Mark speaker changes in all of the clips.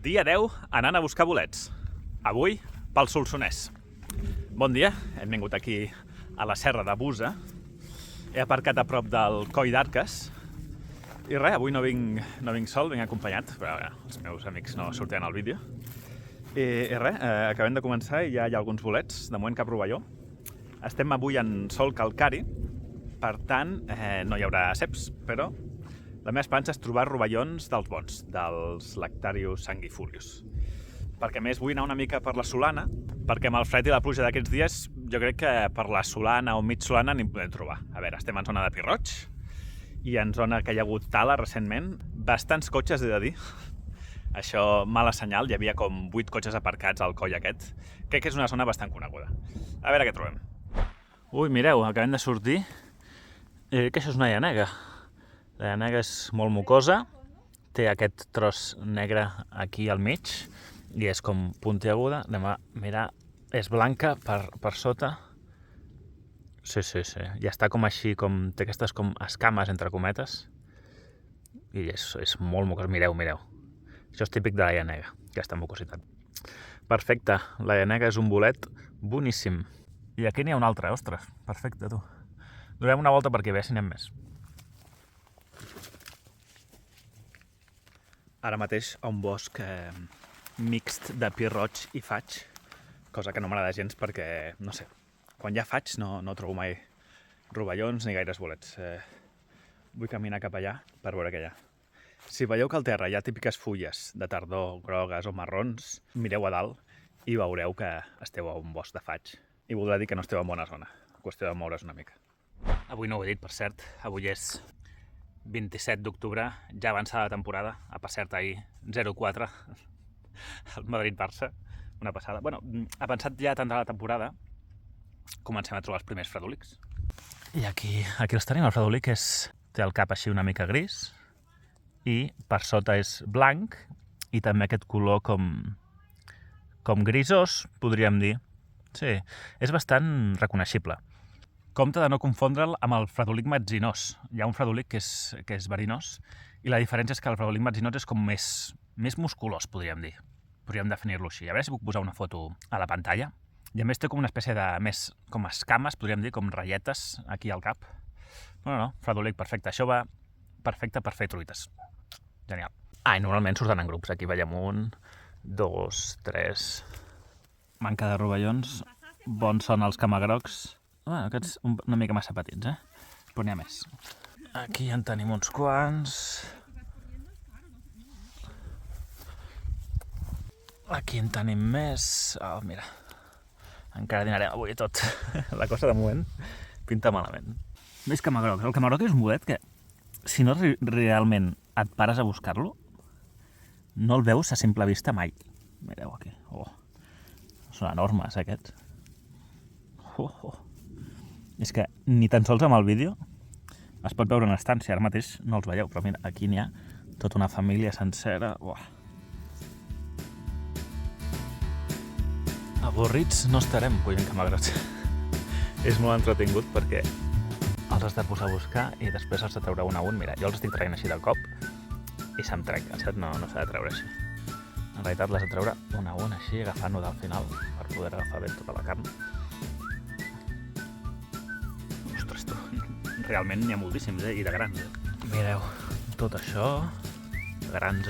Speaker 1: Dia 10, anant a buscar bolets. Avui, pel Solsonès. Bon dia, hem vingut aquí a la serra de Busa. He aparcat a prop del Coll d'Arques. I res, avui no vinc sol, vinc acompanyat, però els meus amics no sortiran al vídeo. I res, acabem de començar i ja hi ha alguns bolets, de moment cap rovelló. Estem avui en sol calcari, per tant no hi haurà ceps, però la meva esperança és trobar rovellons dels bons, dels Lactarius sanguifolius. Perquè a més vull anar una mica per la Solana, perquè amb el fred i la pluja d'aquests dies jo crec que per la Solana o mig Solana n'hi podem trobar. A veure, estem en zona de Pi Roig i en zona que hi ha hagut tala recentment. Bastants cotxes, he de dir. Això, mala senyal, hi havia com 8 cotxes aparcats al coll aquest. Crec que és una zona bastant coneguda. A veure què trobem. Ui, mireu, acabem de sortir. Que això és una llanega. La llanega és molt mucosa, té aquest tros negre aquí al mig i és com puntiaguda. Anem a mirar, és blanca per sota. Sí, ja està com així, té aquestes com escames, entre cometes. I és molt mucosa, mireu. Això és típic de la llanega, aquesta mucositat. Perfecte, la llanega és un bolet boníssim. I aquí n'hi ha un altre, ostres, perfecte, tu. Donem una volta per aquí, a veure si n'hem més. Ara mateix a un bosc mixt de pi roig i faig, cosa que no m'agrada gens perquè, no sé, quan hi ha faig no trobo mai rovellons ni gaires bolets. Vull caminar cap allà per veure què hi ha. Si veieu que al terra hi ha típiques fulles de tardor grogues o marrons, mireu a dalt i veureu que esteu a un bosc de faig. I voldrà dir que no esteu en bona zona, qüestió de moure's una mica. Avui no ho he dit, per cert, avui és 27 d'octubre, ja avançada la temporada, per cert ahir 0-4 al Madrid-Barça, una passada. Bueno, avançat ja tant de la temporada, comencem a trobar els primers fredolics. I aquí els tenim, el fredolic té el cap així una mica gris i per sota és blanc i també aquest color com grisós, podríem dir. Sí, és bastant reconeixible. Compte de no confondre'l amb el fredolic metzinós. Hi ha un fredolic que és verinós i la diferència és que el fredolic metzinós és com més musculós, podríem dir. Podríem definir-lo així. A veure si puc posar una foto a la pantalla. I a més té com una espècie de més com escames, podríem dir, com ratlletes aquí al cap. No, fredolic perfecte. Això va perfecte per fer truites. Genial. I normalment surten en grups. Aquí veiem 1, 2, 3... Manca de rovellons. Bons són els camagrocs. Bueno, aquests una mica massa petits, però n'hi ha més. Aquí en tenim uns quants. Aquí en tenim més. Oh, mira, encara dinarem avui tot. La cosa de moment pinta malament. Més camagrocs. El camagroc és un bolet que, si no realment et pares a buscar-lo, no el veus a simple vista mai. Mireu aquí. Oh, són enormes, aquests. És que ni tan sols amb el vídeo es pot veure una estància, ara mateix no els veieu, però mira, aquí n'hi ha tota una família sencera. Uah. Avorrits no estarem collint camagrots. És molt entretingut perquè els has de posar a buscar i després has de treure un a un. Mira, jo els estic traient així de cop i se'm trenca, saps? No s'ha de treure així. En realitat l'has de treure un a un així, agafant-ho del final per poder agafar bé tota la carn. Realment n'hi ha moltíssims, i de grans. Mireu, tot això, grans,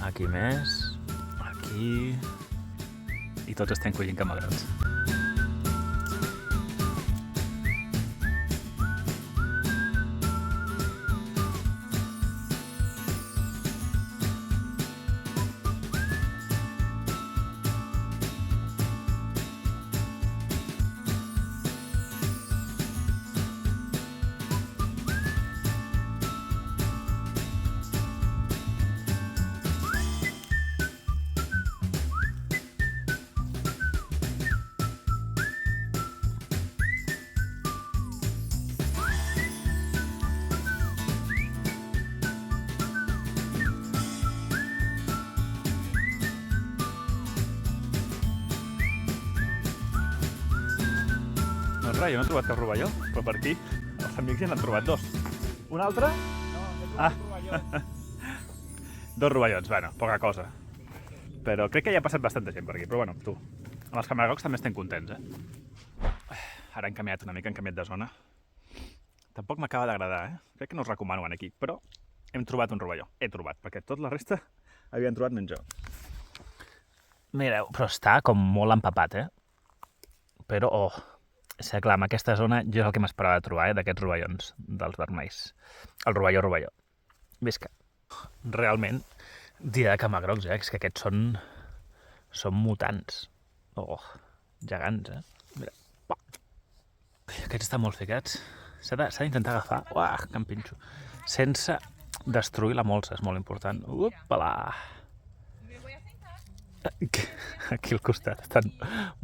Speaker 1: aquí més, aquí... I tots estem collint camagrots. Doncs res, jo no he trobat cap rovelló, però per aquí els amics ja n'han trobat 2. Un altre? No, he trobat 2 rovellons. 2 rovellons, bueno, poca cosa. però crec que ja ha passat bastanta gent per aquí. Però bueno, tu, amb els camarocs també estem contents, Ara han canviat una mica, han canviat de zona. Tampoc m'acaba d'agradar, Crec que no us recomano anar aquí, però hem trobat un rovelló. He trobat, perquè tot la resta havien trobat menys jo. Mireu, però està com molt empapat, Però, és que clar, en aquesta zona jo és el que m'esperava de trobar, d'aquests rovellons, dels vermells. El rovelló. Visca. Realment, dia de camagrocs, És que aquests són mutants. Gegants, Mira. Aquests estan molt ficats. S'ha d'intentar agafar, que em pinxo, sense destruir la molsa, és molt important. Upala! Aquí al costat, estan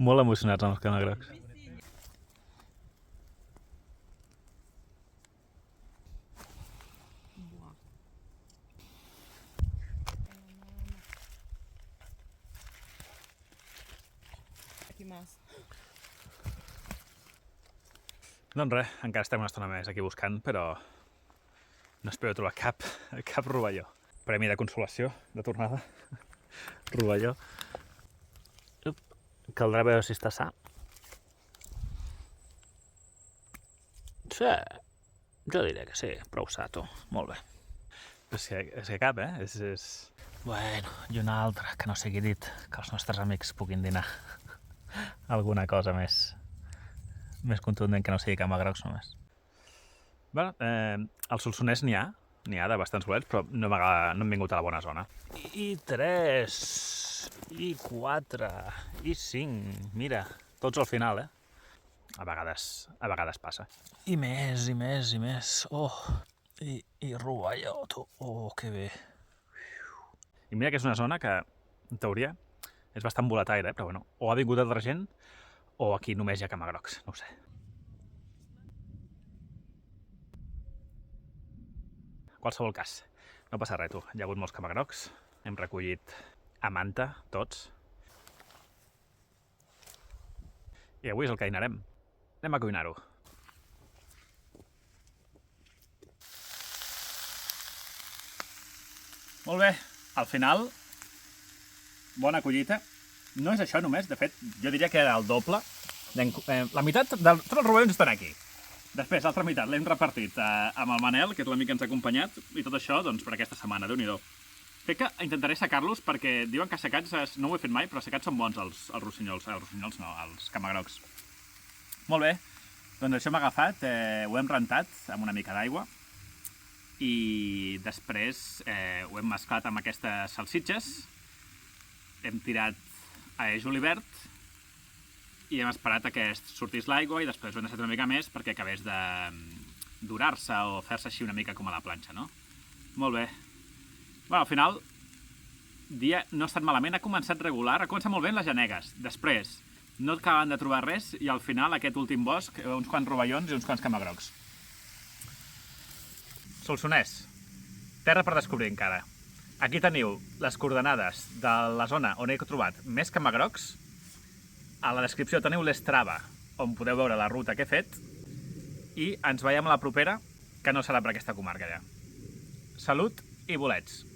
Speaker 1: molt emocionats amb els camagrocs.
Speaker 2: Aquí más.
Speaker 1: Doncs res, encara estem una estona més aquí buscant, però no espero trobar cap rovelló. Premi de consolació, de tornada. Rovelló. Caldrà veure si està sa. Sí, jo diré que sí, prou sa, tu. Molt bé. És que cap, Bueno, i una altra, que no sigui dit, que els nostres amics puguin dinar alguna cosa més contundent que no sigui camagrocs només. Bueno, al Solsonès n'hi ha de bastants bolets, però no hem vingut a la bona zona. I 3, i 4, i 5, mira, tots al final, A vegades passa. I més, i més, i més. I rovelló, tu. Que bé. I mira que és una zona que, en teoria, és bastant volataire, però bueno, o ha vingut altra gent, o aquí només hi ha camagrocs, no ho sé. En qualsevol cas, no passa res, tu. Hi ha hagut molts camagrocs, hem recollit a manta, tots. I avui és el que dinarem. Anem a cuinar-ho. Molt bé, al final, bona collita. No és això només, de fet, jo diria que era el doble. La meitat de tots els rovellons estan aquí. Després, l'altra meitat l'hem repartit amb el Manel, que és l'amic que ens ha acompanyat, i tot això doncs, per aquesta setmana, Déu-n'hi-do. Crec que intentaré assecar-los perquè diuen que assecats, no ho he fet mai, però assecats són bons els rossinyols. Els rossinyols no, els camagrocs. Molt bé, doncs això m'ha agafat, ho hem rentat amb una mica d'aigua i després ho hem mesclat amb aquestes salsitxes, hem tirat a julivert i hem esperat que sortís l'aigua i després ho hem deixat una mica més perquè acabés de dorar-se o fer-se així una mica com a la planxa, no? Molt bé. Bueno, al final, dia no ha estat malament, ha començat regular, ha començat molt bé les genegues. Després, no acaben de trobar res i al final aquest últim bosc, uns quants rovellons i uns quants camagrocs. Solsonès, terra per descobrir encara. Aquí teniu les coordenades de la zona on he trobat més camagrocs. A la descripció teniu l'Strava, on podeu veure la ruta que he fet. I ens veiem a la propera, que no serà per aquesta comarca ja. Salut i bolets!